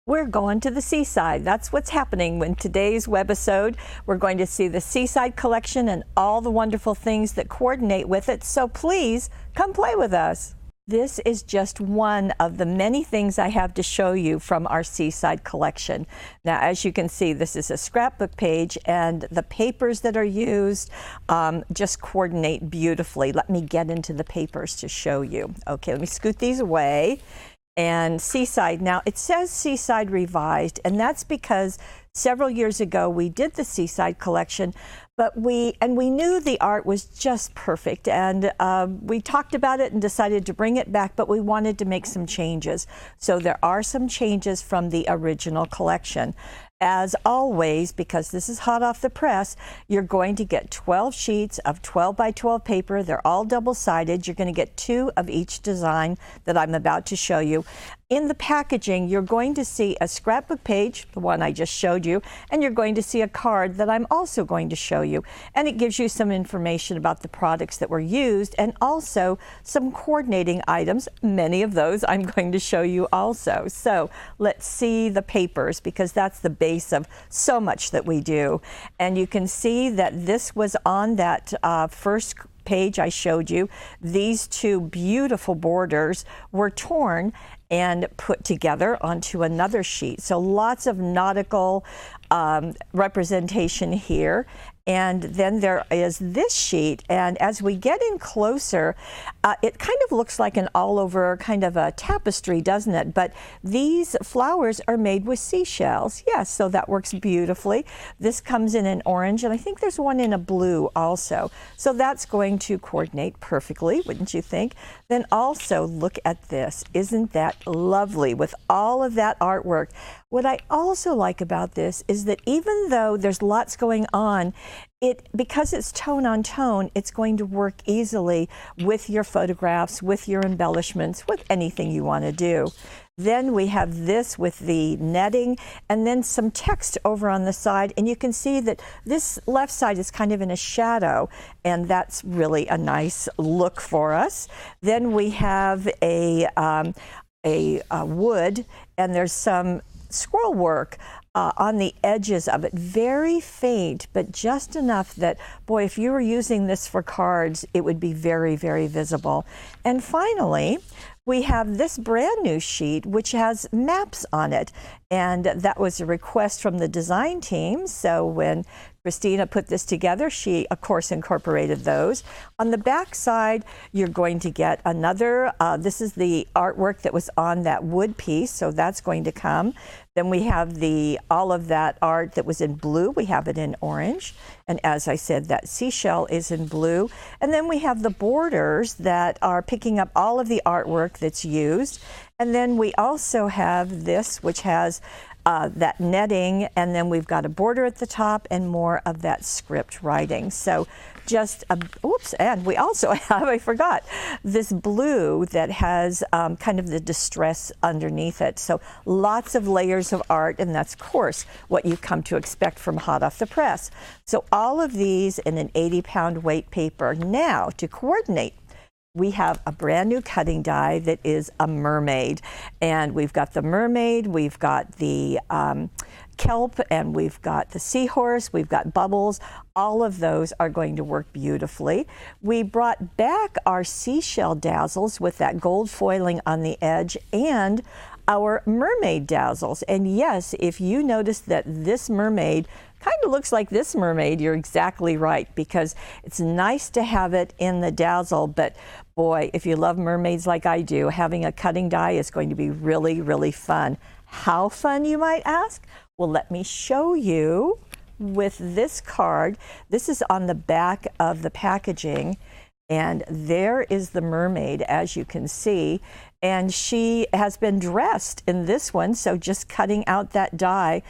We're going to the Seaside. That's what's happening in today's webisode. We're going to see the Seaside collection and all the wonderful things that coordinate with it. So please come play with us. This is just one of the many things I have to show you from our Seaside collection. Now, as you can see, this is a scrapbook page, and the papers that are used just coordinate beautifully. Let me get into the papers to show you. Okay, let me scoot these away. And Seaside, now it says Seaside Revised, and that's because several years ago we did the Seaside collection, but we knew the art was just perfect, and we talked about it and decided to bring it back, but we wanted to make some changes. So there are some changes from the original collection. As always, because this is hot off the press, you're going to get 12 sheets of 12 by 12 paper. They're all double-sided. You're going to get 2 of each design that I'm about to show you. In the packaging, you're going to see a scrapbook page, the one I just showed you, and you're going to see a card that I'm also going to show you. And it gives you some information about the products that were used and also some coordinating items. Many of those I'm going to show you also. So let's see the papers, because that's the base of so much that we do. And you can see that this was on that first page I showed you. These 2 beautiful borders were torn and put together onto another sheet. So lots of nautical representation here. And then there is this sheet, and as we get in closer, it kind of looks like an all-over kind of a tapestry, doesn't it? But these flowers are made with seashells. Yes, so that works beautifully. This comes in an orange, and I think there's one in a blue also. So that's going to coordinate perfectly, wouldn't you think? Then also look at this. Isn't that lovely with all of that artwork? What I also like about this is that even though there's lots going on, because it's tone on tone, it's going to work easily with your photographs, with your embellishments, with anything you want to do. Then we have this with the netting, and then some text over on the side, and you can see that this left side is kind of in a shadow, and that's really a nice look for us. Then we have a wood, and there's some scroll work on the edges of it, very faint, but just enough that, boy, if you were using this for cards, it would be very, very visible. And finally, we have this brand new sheet, which has maps on it. And that was a request from the design team. So when Christina put this together, she, of course, incorporated those. On the back side, you're going to get another, this is the artwork that was on that wood piece, so that's going to come. Then we have all of that art that was in blue. We have it in orange. And as I said, that seashell is in blue. And then we have the borders that are picking up all of the artwork that's used. And then we also have this, which has that netting, and then we've got a border at the top and more of that script writing. So just, oops, and we also have, I forgot, this blue that has kind of the distress underneath it. So lots of layers of art, and that's, of course, what you come to expect from hot off the press. So all of these in an 80-pound weight paper. Now, to coordinate, we have a brand new cutting die that is a mermaid. And we've got the mermaid, we've got the kelp, and we've got the seahorse, we've got bubbles. All of those are going to work beautifully. We brought back our seashell dazzles with that gold foiling on the edge and our mermaid dazzles. And yes, if you notice that this mermaid kind of looks like this mermaid, you're exactly right, because it's nice to have it in the dazzle, but boy, if you love mermaids like I do, having a cutting die is going to be really, really fun. How fun, you might ask? Well, let me show you with this card. This is on the back of the packaging, and there is the mermaid, as you can see. And she has been dressed in this one, so just cutting out that die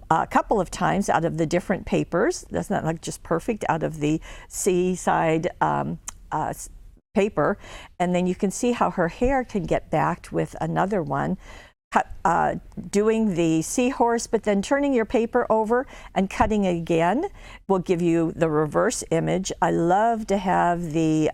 a couple of times out of the different papers. Doesn't that look just perfect out of the Seaside paper? And then you can see how her hair can get backed with another one. doing the seahorse, but then turning your paper over and cutting again will give you the reverse image. I love to have the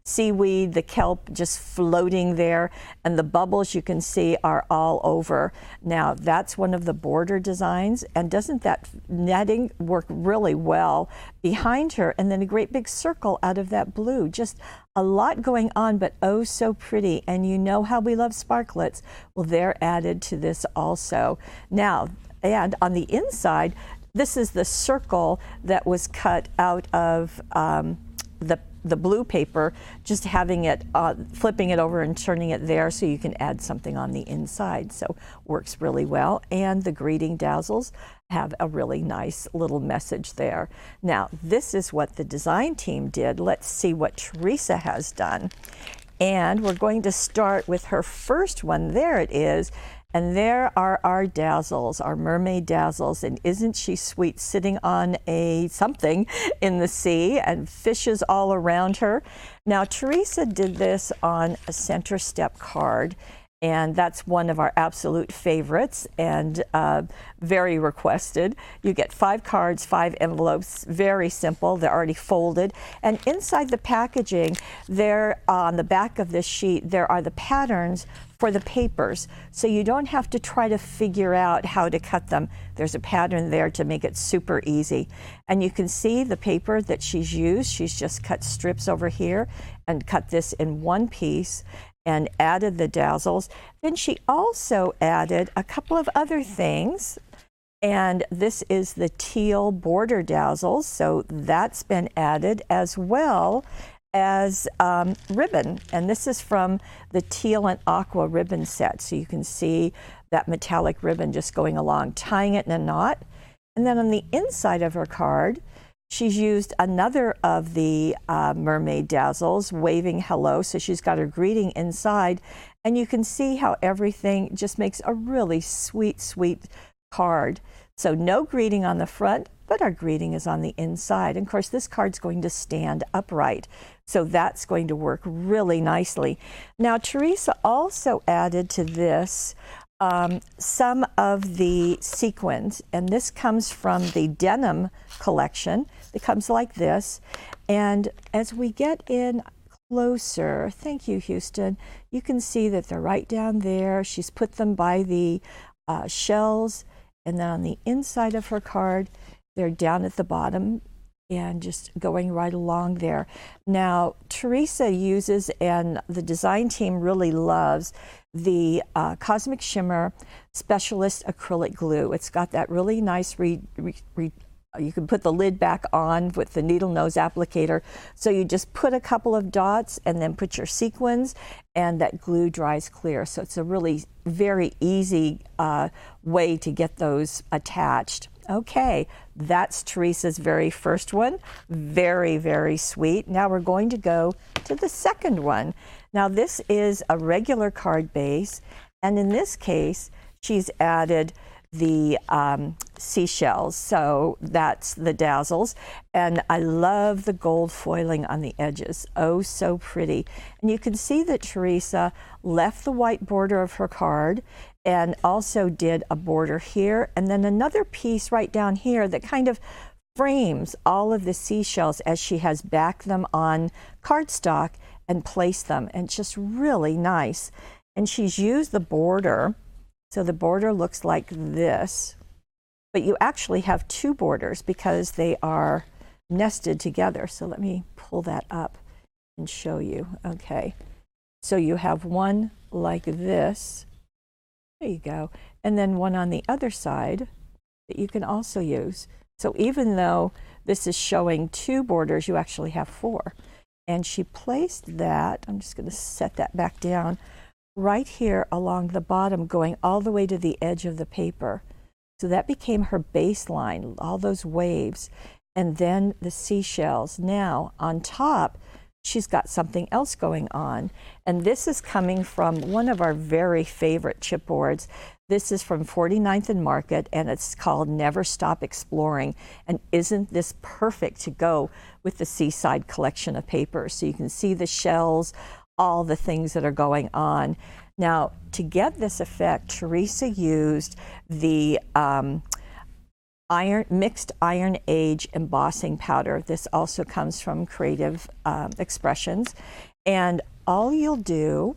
seaweed, the kelp just floating there, and the bubbles you can see are all over. Now that's one of the border designs, and doesn't that netting work really well behind her? And then a great big circle out of that blue. Just a lot going on, but oh so pretty. And you know how we love sparklets. Well, they're added to this also. Now, and on the inside, this is the circle that was cut out of the blue paper, just having it, flipping it over and turning it there so you can add something on the inside. So works really well. And the greeting dazzles have a really nice little message there. Now, this is what the design team did. Let's see what Teresa has done. And we're going to start with her first one. There it is. And there are our dazzles, our mermaid dazzles. And isn't she sweet, sitting on a something in the sea and fishes all around her. Now, Teresa did this on a center step card. And that's one of our absolute favorites and very requested. You get 5 cards, 5 envelopes, very simple. They're already folded. And inside the packaging, there on the back of this sheet, there are the patterns for the papers. So you don't have to try to figure out how to cut them. There's a pattern there to make it super easy. And you can see the paper that she's used. She's just cut strips over here and cut this in one piece and added the dazzles. Then she also added a couple of other things. And this is the teal border dazzles. So that's been added, as well as ribbon. And this is from the teal and aqua ribbon set. So you can see that metallic ribbon just going along, tying it in a knot. And then on the inside of her card, she's used another of the mermaid dazzles, waving hello. So she's got her greeting inside. And you can see how everything just makes a really sweet, sweet card. So no greeting on the front, but our greeting is on the inside. And of course, this card's going to stand upright. So that's going to work really nicely. Now, Teresa also added to this some of the sequins, and this comes from the denim collection. It comes like this, and as we get in closer, thank you, Houston, you can see that they're right down there. She's put them by the shells, and then on the inside of her card, they're down at the bottom and just going right along there. Now, Teresa uses, and the design team really loves, the Cosmic Shimmer Specialist Acrylic Glue. It's got that really nice, you can put the lid back on with the needle nose applicator. So you just put a couple of dots and then put your sequins, and that glue dries clear. So it's a really very easy way to get those attached. Okay, that's Teresa's very first one. Very, very sweet. Now we're going to go to the second one. Now this is a regular card base, and in this case, she's added the seashells. So that's the dazzles. And I love the gold foiling on the edges. Oh, so pretty. And you can see that Teresa left the white border of her card and also did a border here, and then another piece right down here that kind of frames all of the seashells as she has backed them on cardstock and placed them, and just really nice. And she's used the border, so the border looks like this, but you actually have 2 borders because they are nested together. So let me pull that up and show you. Okay, so you have one like this. There you go. And then one on the other side that you can also use. So even though this is showing 2 borders, you actually have 4. And she placed that, I'm just going to set that back down, right here along the bottom, going all the way to the edge of the paper. So that became her baseline, all those waves. And then the seashells. Now on top, she's got something else going on. And this is coming from one of our very favorite chipboards. This is from 49th and Market, and it's called Never Stop Exploring. And isn't this perfect to go with the Seaside collection of papers? So you can see the shells, all the things that are going on. Now, to get this effect, Teresa used the mixed iron age embossing powder. This also comes from Creative Expressions. And all you'll do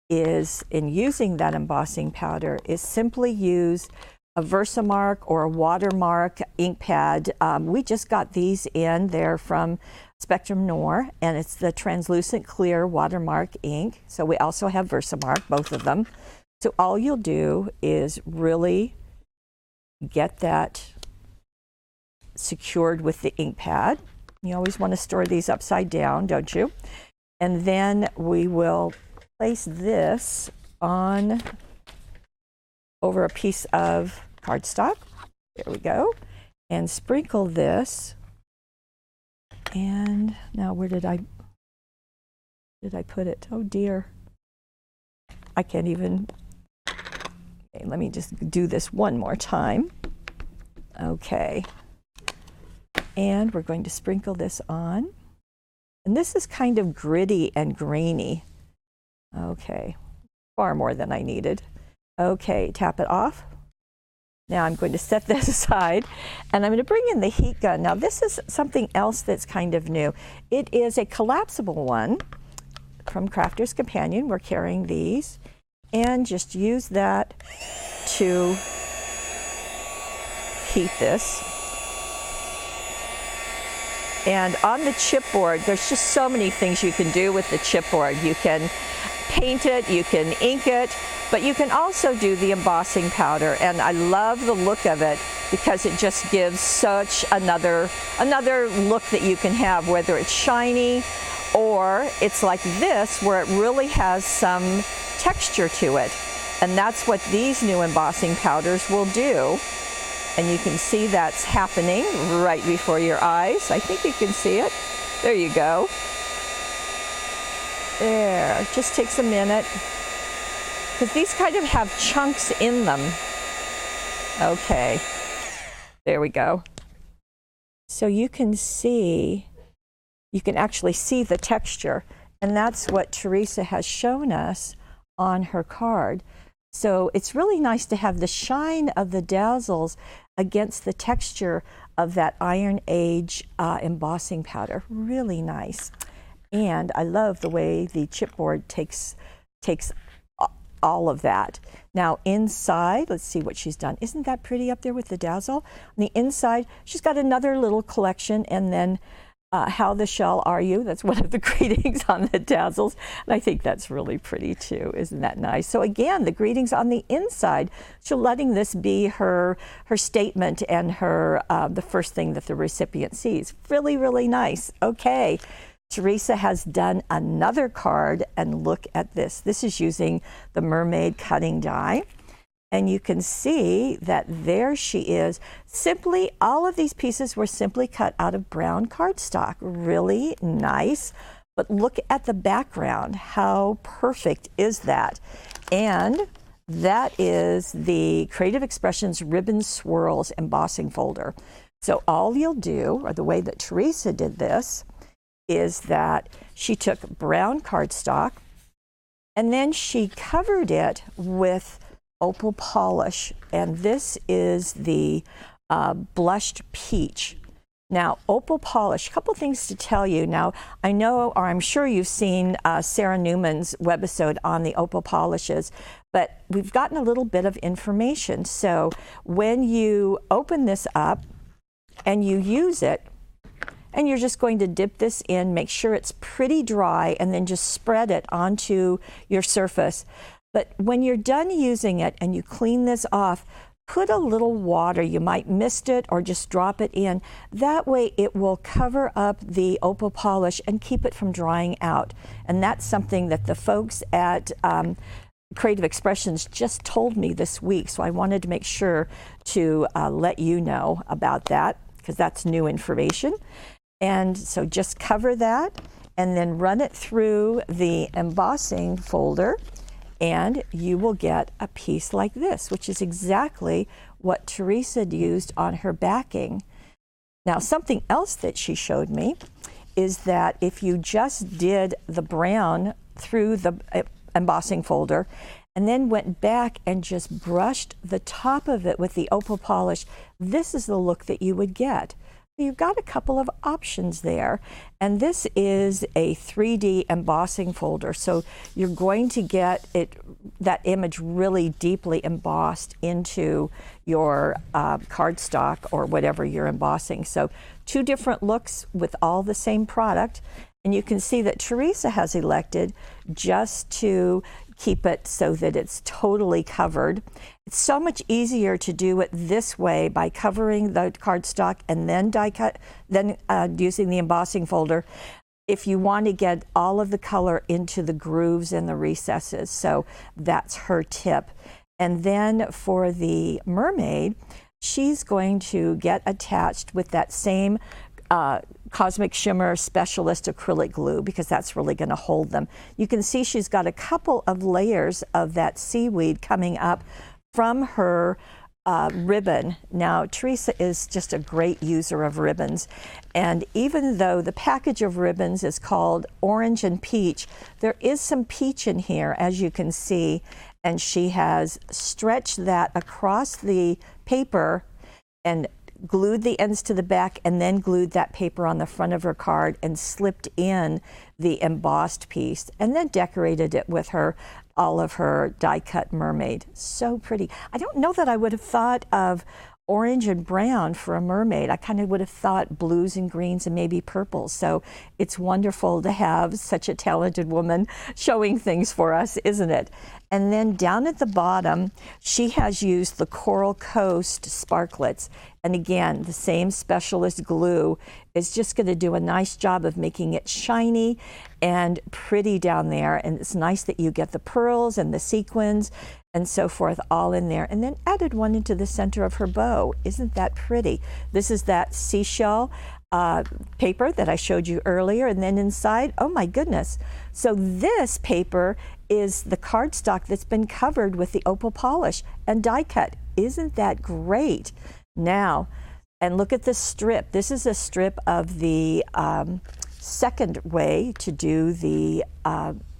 is, in using that embossing powder, is simply use a Versamark or a Watermark ink pad. We just got these in. They're from Spectrum Noir, and it's the translucent clear Watermark ink. So we also have Versamark, both of them. So all you'll do is really get that secured with the ink pad. You always want to store these upside down, don't you? And then we will place this on over a piece of cardstock. There we go. And sprinkle this. And now where did I put it? Oh dear. I can't even. Okay, let me just do this one more time. Okay. And we're going to sprinkle this on. And this is kind of gritty and grainy. Okay. Far more than I needed. Okay, tap it off. Now I'm going to set this aside, and I'm going to bring in the heat gun. Now this is something else that's kind of new. It is a collapsible one from Crafter's Companion. We're carrying these, and just use that to heat this. And on the chipboard, there's just so many things you can do with the chipboard. You can paint it, you can ink it, but you can also do the embossing powder, and I love the look of it because it just gives such another look that you can have, whether it's shiny or it's like this where it really has some texture to it. And that's what these new embossing powders will do. And you can see that's happening right before your eyes. I think you can see it. There you go. There, it just takes a minute, because these kind of have chunks in them. Okay, there we go. So you can actually see the texture, and that's what Teresa has shown us on her card. So it's really nice to have the shine of the dazzles against the texture of that Iron Age embossing powder. Really nice. And I love the way the chipboard takes all of that. Now inside, let's see what she's done. Isn't that pretty up there with the dazzle? On the inside, she's got another little collection, and then How the Shell Are You? That's one of the greetings on the dazzles. And I think that's really pretty too. Isn't that nice? So again, the greetings on the inside, so letting this be her statement and her the first thing that the recipient sees. Really, really nice. Okay. Teresa has done another card, and look at this. This is using the mermaid cutting die. And you can see that there she is. Simply, all of these pieces were simply cut out of brown cardstock. Really nice. But look at the background. How perfect is that? And that is the Creative Expressions Ribbon Swirls embossing folder. So all you'll do, or the way that Teresa did this, is that she took brown cardstock and then she covered it with opal polish, and this is the blushed peach. Now, opal polish, a couple things to tell you. Now, I know, or I'm sure you've seen Sarah Newman's webisode on the opal polishes, but we've gotten a little bit of information. So when you open this up and you use it, and you're just going to dip this in, make sure it's pretty dry, and then just spread it onto your surface. But when you're done using it and you clean this off, put a little water. You might mist it or just drop it in. That way it will cover up the opal polish and keep it from drying out. And that's something that the folks at Creative Expressions just told me this week. So I wanted to make sure to let you know about that, because that's new information. And so just cover that and then run it through the embossing folder, and you will get a piece like this, which is exactly what Teresa used on her backing. Now, something else that she showed me is that if you just did the brown through the embossing folder, and then went back and just brushed the top of it with the opal polish, this is the look that you would get. You've got a couple of options there, and this is a 3D embossing folder, so you're going to get that image really deeply embossed into your cardstock or whatever you're embossing. So 2 different looks with all the same product, and you can see that Teresa has elected just to keep it so that it's totally covered. It's so much easier to do it this way by covering the cardstock and then die cut, then using the embossing folder if you want to get all of the color into the grooves and the recesses. So that's her tip. And then for the mermaid, she's going to get attached with that same Cosmic Shimmer Specialist acrylic glue, because that's really going to hold them. You can see she's got a couple of layers of that seaweed coming up from her ribbon. Now, Teresa is just a great user of ribbons, and even though the package of ribbons is called Orange and Peach, there is some peach in here, as you can see, and she has stretched that across the paper and glued the ends to the back, and then glued that paper on the front of her card and slipped in the embossed piece, and then decorated it with all of her die-cut mermaid. So pretty. I don't know that I would have thought of orange and brown for a mermaid. I kind of would have thought blues and greens and maybe purples. So it's wonderful to have such a talented woman showing things for us, isn't it? And then down at the bottom, she has used the Coral Coast Sparklets. And again, the same Specialist glue is just going to do a nice job of making it shiny and pretty down there. And it's nice that you get the pearls and the sequins and so forth all in there. And then added one into the center of her bow. Isn't that pretty? This is that seashell paper that I showed you earlier, and then inside, oh my goodness. So this paper is the cardstock that's been covered with the opal polish and die cut. Isn't that great? Now, and look at this strip. This is a strip of the second way to do the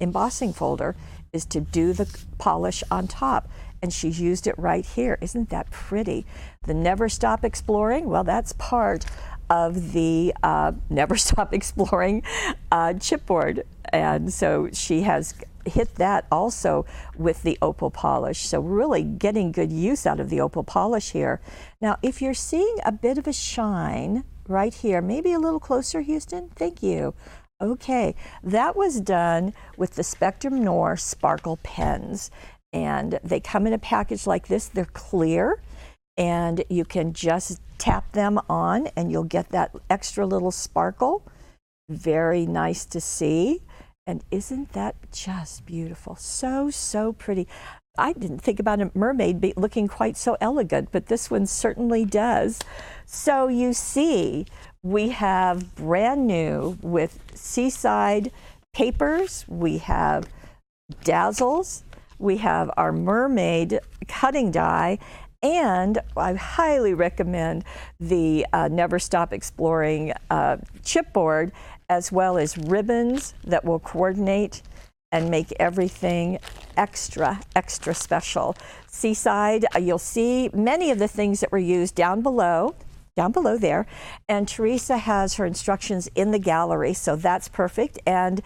embossing folder, is to do the polish on top. And she's used it right here. Isn't that pretty? The Never Stop Exploring, well, that's part of the Never Stop Exploring chipboard. And so she has hit that also with the opal polish. So really getting good use out of the opal polish here. Now, if you're seeing a bit of a shine right here, maybe a little closer, Houston, thank you. Okay, that was done with the Spectrum Noir Sparkle pens. And they come in a package like this. They're clear, and you can just tap them on and you'll get that extra little sparkle. Very nice to see. And isn't that just beautiful? So, so pretty. I didn't think about a mermaid looking quite so elegant, but this one certainly does. So you see, we have brand new with Seaside papers. We have Dazzles. We have our mermaid cutting die, and I highly recommend the Never Stop Exploring chipboard, as well as ribbons that will coordinate and make everything extra, extra special. Seaside, you'll see many of the things that were used down below there, and Teresa has her instructions in the gallery, so that's perfect. And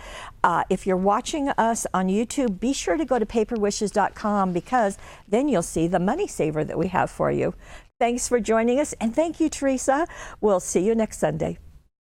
if you're watching us on YouTube, be sure to go to paperwishes.com, because then you'll see the money saver that we have for you. Thanks for joining us, and thank you, Teresa. We'll see you next Sunday.